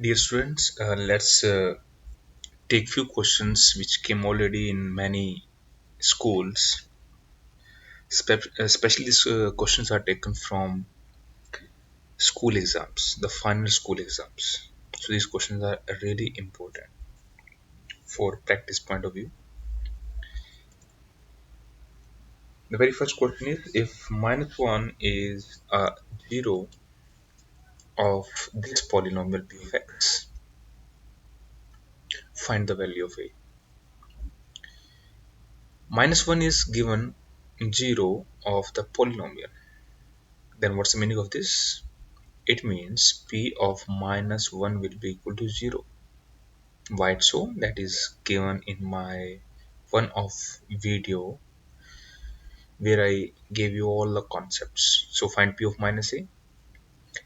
Dear students, let's take few questions which came already in many schools. Especially these questions are taken from school exams, the final school exams. So these questions are really important for practice point of view. The very first question is, if minus 1 is a 0 of this polynomial p of x, find the value of a. Minus 1 is given 0 of the polynomial. Then what's the meaning of this? It means p of minus 1 will be equal to 0. Why so? That is given in my one of video where I gave you all the concepts. So find p of minus a.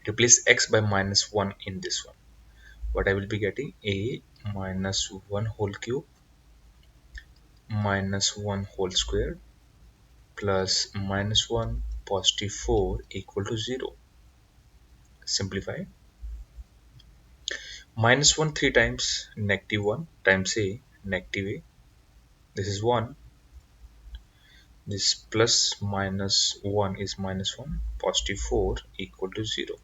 Replace x by minus 1 in this one. What I will be getting? A minus 1 whole cube minus 1 whole square plus minus 1 positive 4 equal to 0. Simplify. Minus 1 3 times negative 1 times a negative a. This is 1. This plus minus 1 is minus 1. Positive 4 equal to 0.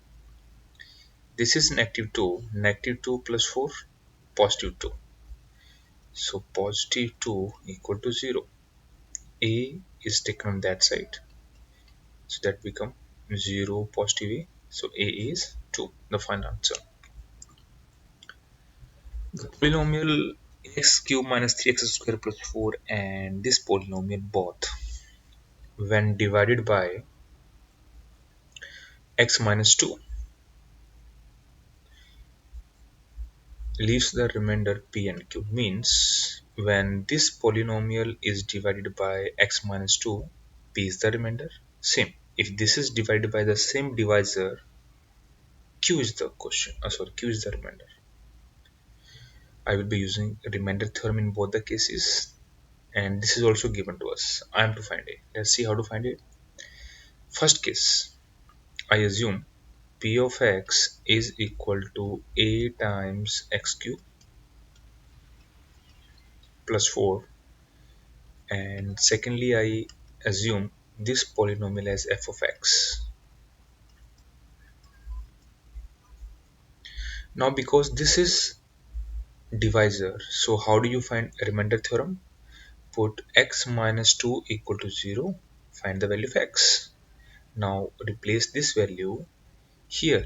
This is negative 2. Negative 2 plus 4, positive 2. So positive 2 equal to 0. A is taken on that side. So that become 0 positive a. So a is 2. The final answer. The polynomial x cube minus 3x square plus 4 and this polynomial both, when divided by x minus 2, leaves the remainder p and q. Means when this polynomial is divided by x minus 2, p is the remainder. Same, if this is divided by the same divisor, q is the question. Q is the remainder. I will be using remainder theorem in both the cases, and this is also given to us. I am to find it. Let's see how to find it. First case, I assume p of x is equal to a times x cube plus 4, and secondly I assume this polynomial as f of x. Now because this is divisor, so how do you find remainder theorem? Put x minus 2 equal to 0, find the value of x. Now replace this value here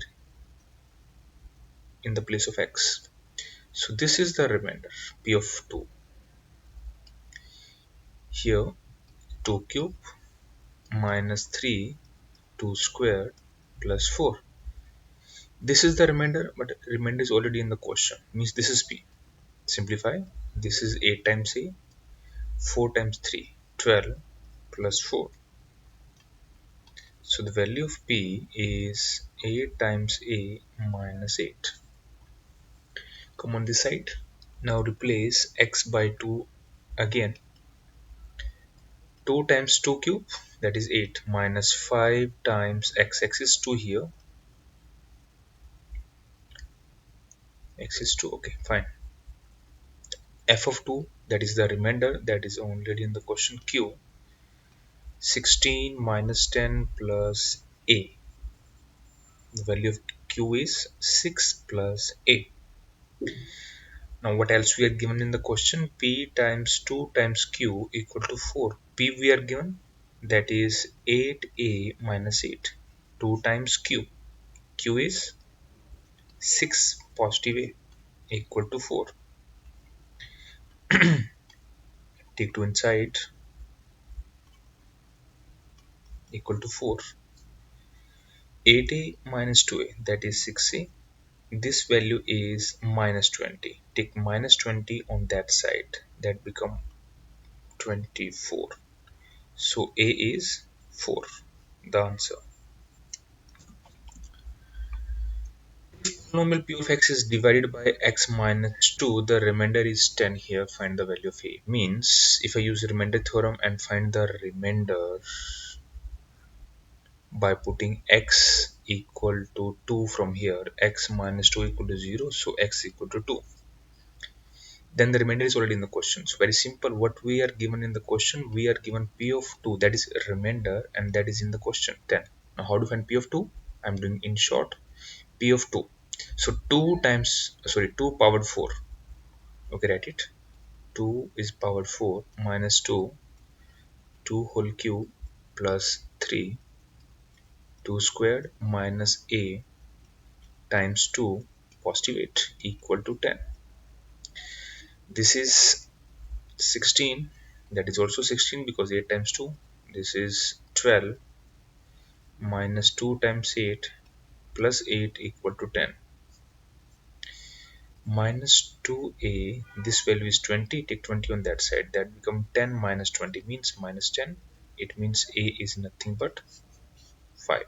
in the place of x. So this is the remainder p of 2. Here 2 cube minus 3 2 squared plus 4. This is the remainder, but remainder is already in the question, means this is p. Simplify. This is 8 times a, 4 times 3, 12 plus 4. So the value of p is 8 times a minus 8. Come on this side. Now replace x by 2 again. 2 times 2 cube, that is 8, minus 5 times x. X is 2 here. X is 2, okay, fine. F of 2, that is the remainder, that is already in the question, q. 16 minus 10 plus a. The value of q is 6 plus a. Now what else we are given in the question? P times 2 times q equal to 4. P we are given, that is 8a minus 8. 2 times q. Q is 6 positive a equal to 4. Take 2 inside, equal to 4. 8a minus 2a, that is 6a. This value is minus 20. Take minus 20 on that side, that become 24. So a is 4, the answer. If polynomial p of x is divided by x minus 2, the remainder is 10 here. Find the value of a. Means if I use remainder theorem and find the remainder by putting x equal to 2 from here, x minus 2 equal to 0, so x equal to 2. Then the remainder is already in the question. So very simple, what we are given in the question, we are given p of 2, that is remainder, and that is in the question 10. Now how to find p of 2? I'm doing in short, p of 2. So 2 powered 4. Okay, write it. 2 is power 4 minus 2, 2 whole cube plus 3, 2 squared minus a times 2 positive 8 equal to 10. This is 16, that is also 16 because 8 times 2. This is 12 minus 2 times 8 plus 8 equal to 10. Minus 2a, this value is 20, take 20 on that side, that become 10 minus 20 means minus 10. It means a is nothing but 5.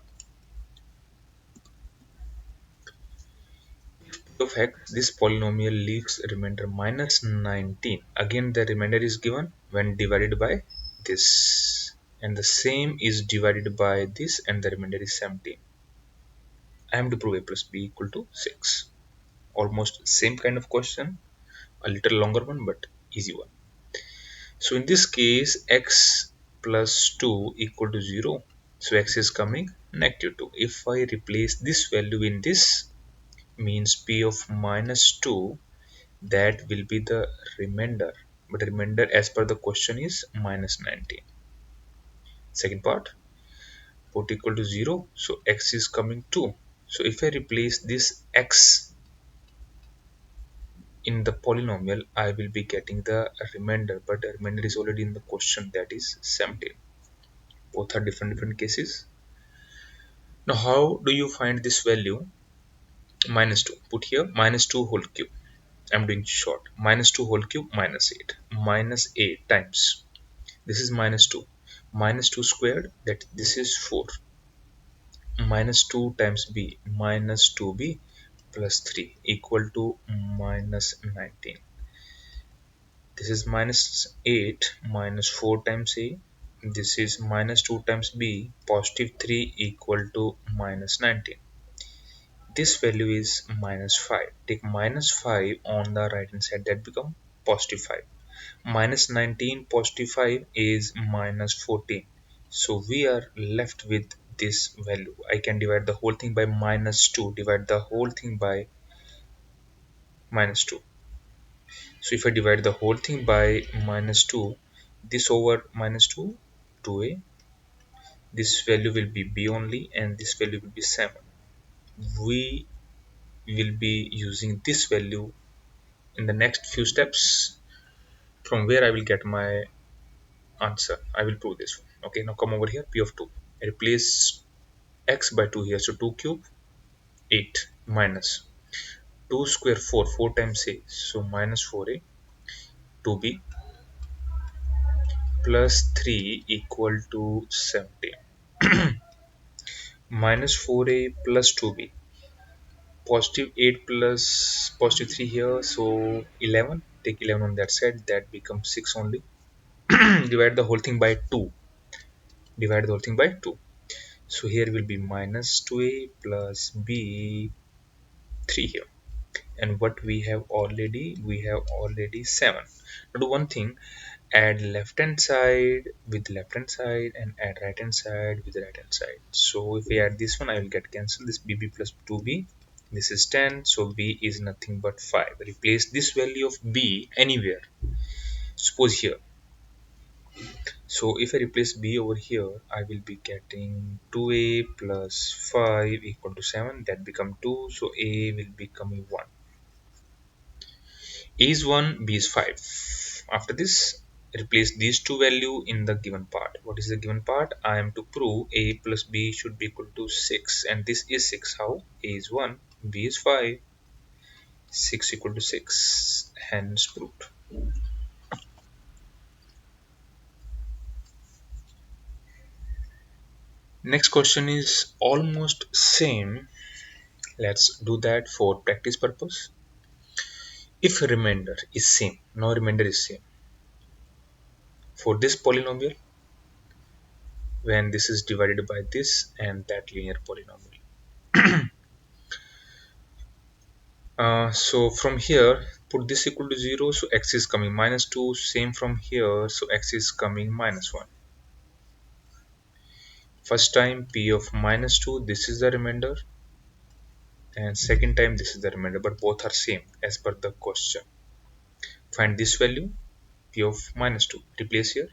Of x, this polynomial leaves remainder minus 19. Again the remainder is given when divided by this, and the same is divided by this, and the remainder is 17. I am to prove a plus b equal to 6. Almost same kind of question, a little longer one but easy one. So in this case x plus 2 equal to 0, so x is coming negative 2. If I replace this value in this, means p of minus 2, that will be the remainder, but remainder as per the question is minus 19. Second part, put equal to 0, so x is coming 2. So if I replace this x in the polynomial, I will be getting the remainder, but the remainder is already in the question, that is 17. Both are different cases. Now how do you find this value? Minus 2, put here minus 2 whole cube. I'm doing short, minus 2 whole cube minus 8, minus 8 times, this is minus 2, minus 2 squared, that this is 4, minus 2 times b, minus 2b plus 3 equal to minus 19. This is minus 8 minus 4 times a, this is minus 2 times b, positive 3 equal to minus 19. This value is minus 5. Take minus 5 on the right hand side, that become positive 5. Minus 19 positive 5 is minus 14. So we are left with this value. I can divide the whole thing by minus 2, divide the whole thing by minus 2. So if I divide the whole thing by minus 2, this over minus 2, 2a, this value will be b only, and this value will be 7. We will be using this value in the next few steps, from where I will get my answer. I will prove this one. Okay, now come over here, p of 2. I replace x by 2 here, so 2 cube 8 minus 2 square 4, 4 times a, so minus 4a, 2b plus 3 equal to 17. Minus 4a plus 2b, positive 8 plus positive 3 here, so 11, take 11 on that side, that becomes 6 only. Divide the whole thing by 2, divide the whole thing by 2, so here will be minus 2a plus b 3 here, and what we have already 7. Now do one thing, add left hand side with left hand side and add right hand side with right hand side. So if we add this one, I will get cancelled, this bb plus 2b, this is 10, so b is nothing but 5. Replace this value of b anywhere, suppose here. So if I replace b over here, I will be getting 2a plus 5 equal to 7, that become 2, so a will become 1. A is 1, b is 5. After this, replace these two value in the given part. What is the given part? I am to prove a plus b should be equal to 6, and this is 6. How? A is 1, b is 5, 6 equal to 6, hence proved. Next question is almost same. Let's do that for practice purpose. If remainder is same, now remainder is same for this polynomial when this is divided by this and that linear polynomial. So from here, put this equal to 0, so x is coming minus 2. Same from here, so x is coming minus 1. First time p of minus 2, this is the remainder, and second time this is the remainder, but both are same as per the question. Find this value, p of minus 2. Replace here.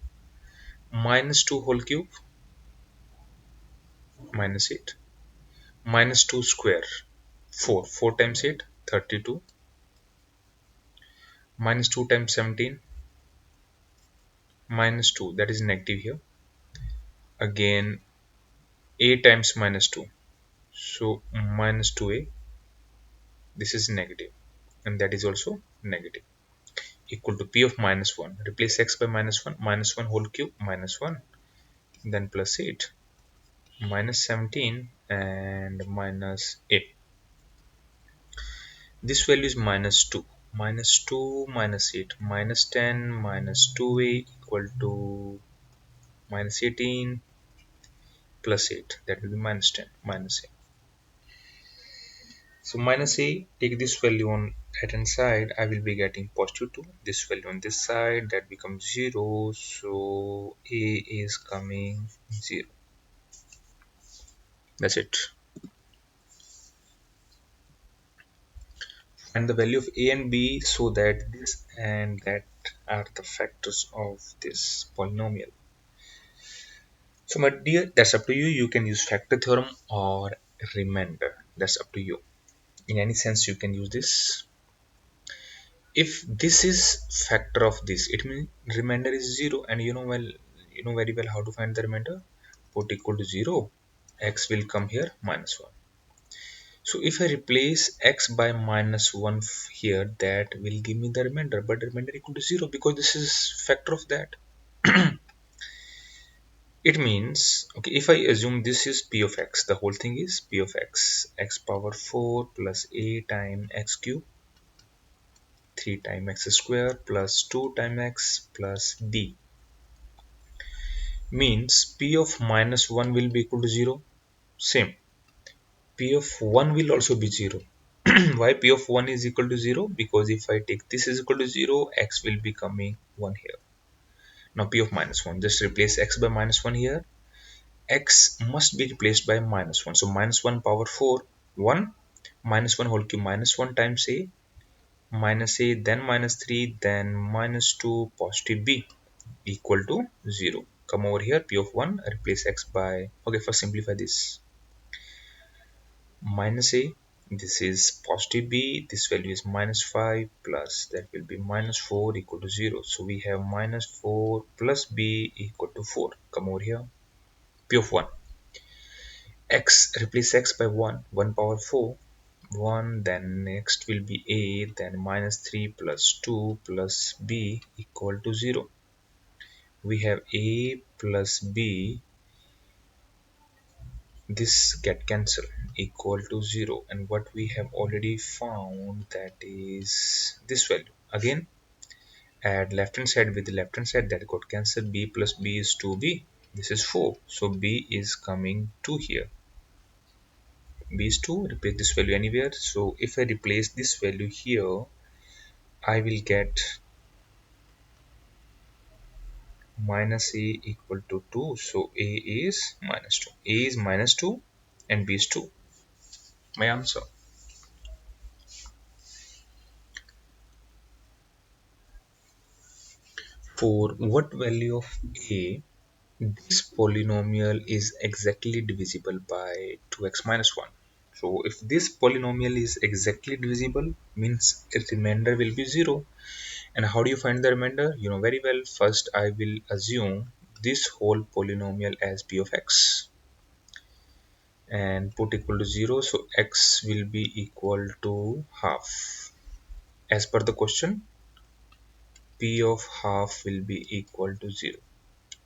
Minus 2 whole cube, minus 8. Minus 2 square, 4. 4 times 8, 32. Minus 2 times 17, minus 2, that is negative here. Again, a times minus 2, so minus 2a, this is negative, and that is also negative, equal to p of minus 1. Replace x by minus 1. Minus 1 whole cube, minus 1, then plus 8, minus 17, and minus 8. This value is minus 2. Minus 2 minus 8, minus 10 minus 2a equal to minus 18 plus 8, that will be minus 10 minus a. So minus a, take this value on right hand side, I will be getting positive 2. This value on this side, that becomes 0. So a is coming 0. That's it. And the value of a and b, so that this and that are the factors of this polynomial. So my dear, that's up to you. You can use factor theorem or remainder. That's up to you. In any sense, you can use this. If this is factor of this, it means remainder is 0, and you know very well how to find the remainder. Put equal to 0, x will come here minus 1. So if I replace x by minus 1 here, that will give me the remainder, but the remainder equal to 0 because this is factor of that. It means, okay, if I assume this is p of x, the whole thing is p of x, x power 4 plus a times x cube, 3 times x square plus 2 times x plus b, means p of minus 1 will be equal to 0. Same, p of 1 will also be 0. Why p of 1 is equal to 0? Because if I take this is equal to 0, x will be coming 1 here. Now p of minus 1, just replace x by minus 1 here. X must be replaced by minus 1. So minus 1 power 4, 1, minus 1 whole cube, minus 1 times a, minus a, then minus 3, then minus 2, positive b, equal to 0. Come over here, p of 1, replace x by, okay, first simplify this. Minus a, this is positive b, this value is minus 5, plus that will be minus 4 equal to 0. So we have minus 4 plus b equal to 4. Come over here, p of 1. X, replace x by 1, 1 power 4, 1, then next will be a, then minus 3 plus 2 plus b equal to 0. We have a plus b, this get cancelled, equal to 0, and what we have already found, that is this value. Again, add left hand side with the left hand side, that got cancelled. B plus b is 2b, this is 4, so b is coming 2 here. B is 2, replace this value anywhere. So if I replace this value here, I will get minus a equal to 2. So a is minus 2. A is minus 2 and b is 2. My answer. For what value of a, this polynomial is exactly divisible by 2x minus 1. So if this polynomial is exactly divisible, means its remainder will be 0. And how do you find the remainder? You know very well. First, I will assume this whole polynomial as p of x and put equal to 0. So x will be equal to half. As per the question, p of half will be equal to 0.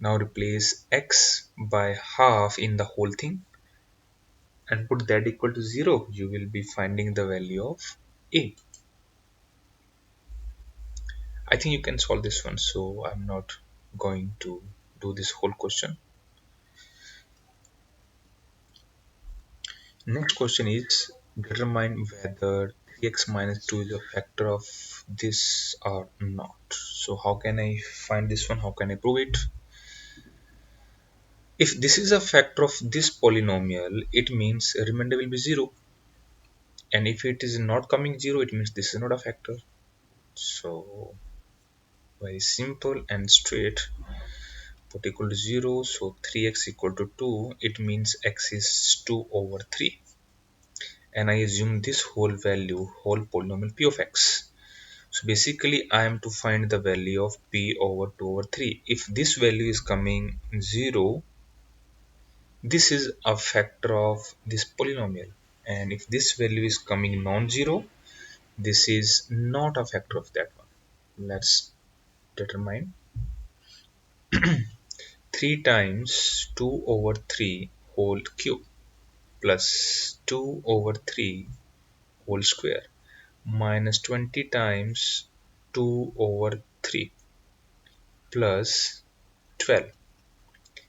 Now replace x by half in the whole thing and put that equal to 0. You will be finding the value of a. I think you can solve this one, so I'm not going to do this whole question. Next question is determine whether 3x minus 2 is a factor of this or not. So how can I find this one? How can I prove it? If this is a factor of this polynomial, it means remainder will be 0. And if it is not coming 0, it means this is not a factor. So very simple and straight. Put equal to 0, so 3x equal to 2, it means x is 2 over 3. And I assume this whole value, whole polynomial p of x. So basically I am to find the value of p over 2 over 3. If this value is coming 0, this is a factor of this polynomial. And if this value is coming non-zero, this is not a factor of that one. Let's determine 3 times 2 over 3 whole cube plus 2 over 3 whole square minus 20 times 2 over 3 plus 12.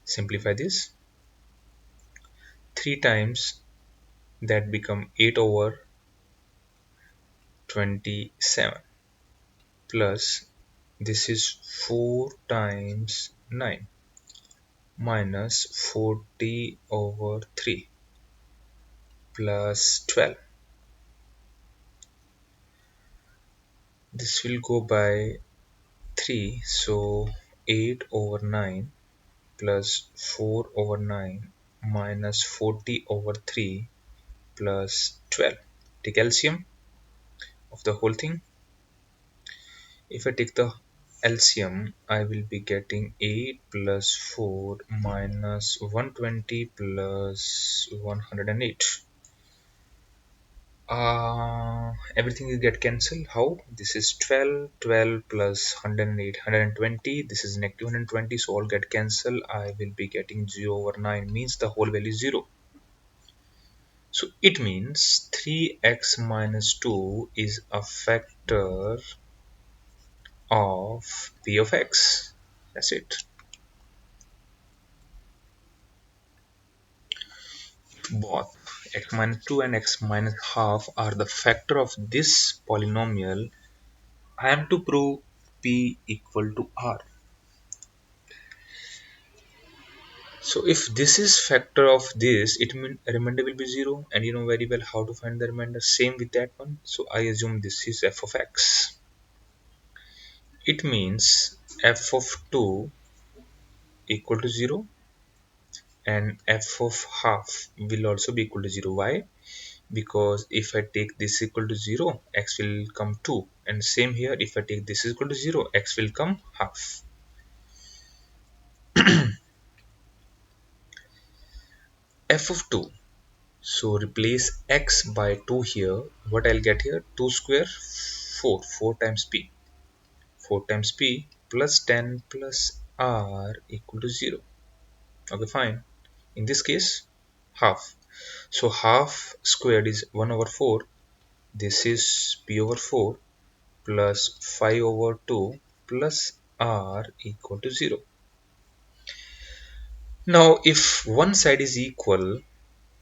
Simplify this. 3 times that become 8 over 27 plus this is 4 times 9 minus 40 over 3 plus 12. This will go by 3, so 8 over 9 plus 4 over 9 minus 40 over 3 plus 12. Take LCM of the whole thing. If I take the LCM, I will be getting 8 plus 4 minus 120 plus 108. Everything will get cancelled. How? This is 12, 12 plus 108, 120. This is negative 120, so all get cancelled. I will be getting 0 over 9, means the whole value is 0. So it means 3x minus 2 is a factor of p of x. That's it. Both x minus 2 and x minus half are the factor of this polynomial. I am to prove p equal to r. So if this is factor of this, it means remainder will be 0, and you know very well how to find the remainder. Same with that one. So I assume this is f of x. It means f of 2 equal to 0 and f of half will also be equal to 0. Why? Because if I take this equal to 0, x will come 2, and same here, if I take this equal to 0, x will come half. F of 2, so replace x by 2 here. What I'll get here? 2 square 4 times p, 4 times p plus 10 plus r equal to 0. Okay, fine. In this case, half. So half squared is 1 over 4. This is p over 4 plus 5 over 2 plus r equal to 0. Now if one side is equal,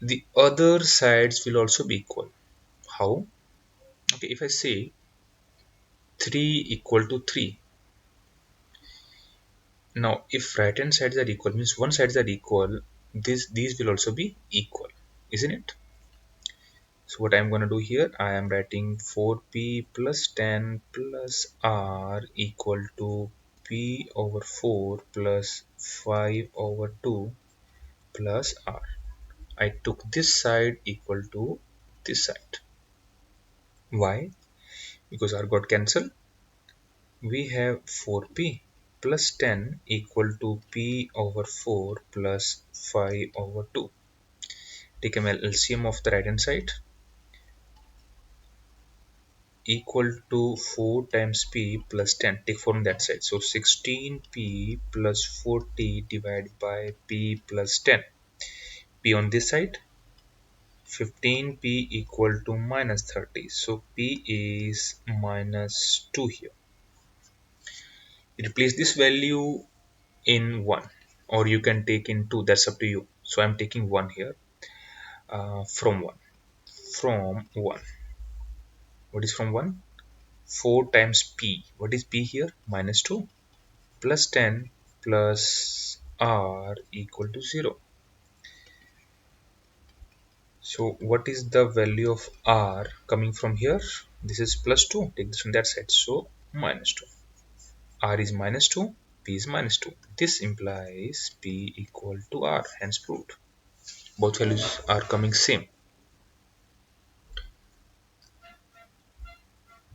the other sides will also be equal. How? Okay, if I say 3 equal to 3, now if right hand sides are equal, means one sides are equal, these will also be equal, isn't it? So what I'm going to do here, I am writing 4p plus 10 plus r equal to p over 4 plus 5 over 2 plus r. I took this side equal to this side. Why? Because r got cancelled. We have 4p plus 10 equal to p over 4 plus 5 over 2. Take a LCM of the right hand side. Equal to 4 times p plus 10. Take 4 on that side. So 16p plus 40 divided by p plus 10. P on this side. 15p equal to minus 30. So p is minus 2 here. Replace this value in 1, or you can take in 2. That's up to you. So I'm taking 1 here. from 1. From 1. What is from 1? 4 times p. What is p here? Minus 2. Plus 10 plus r equal to 0. So what is the value of r coming from here? This is plus 2. Take this from that side. So minus 2. R is minus 2. P is minus 2. This implies P equal to R. Hence proved. Both values are coming same.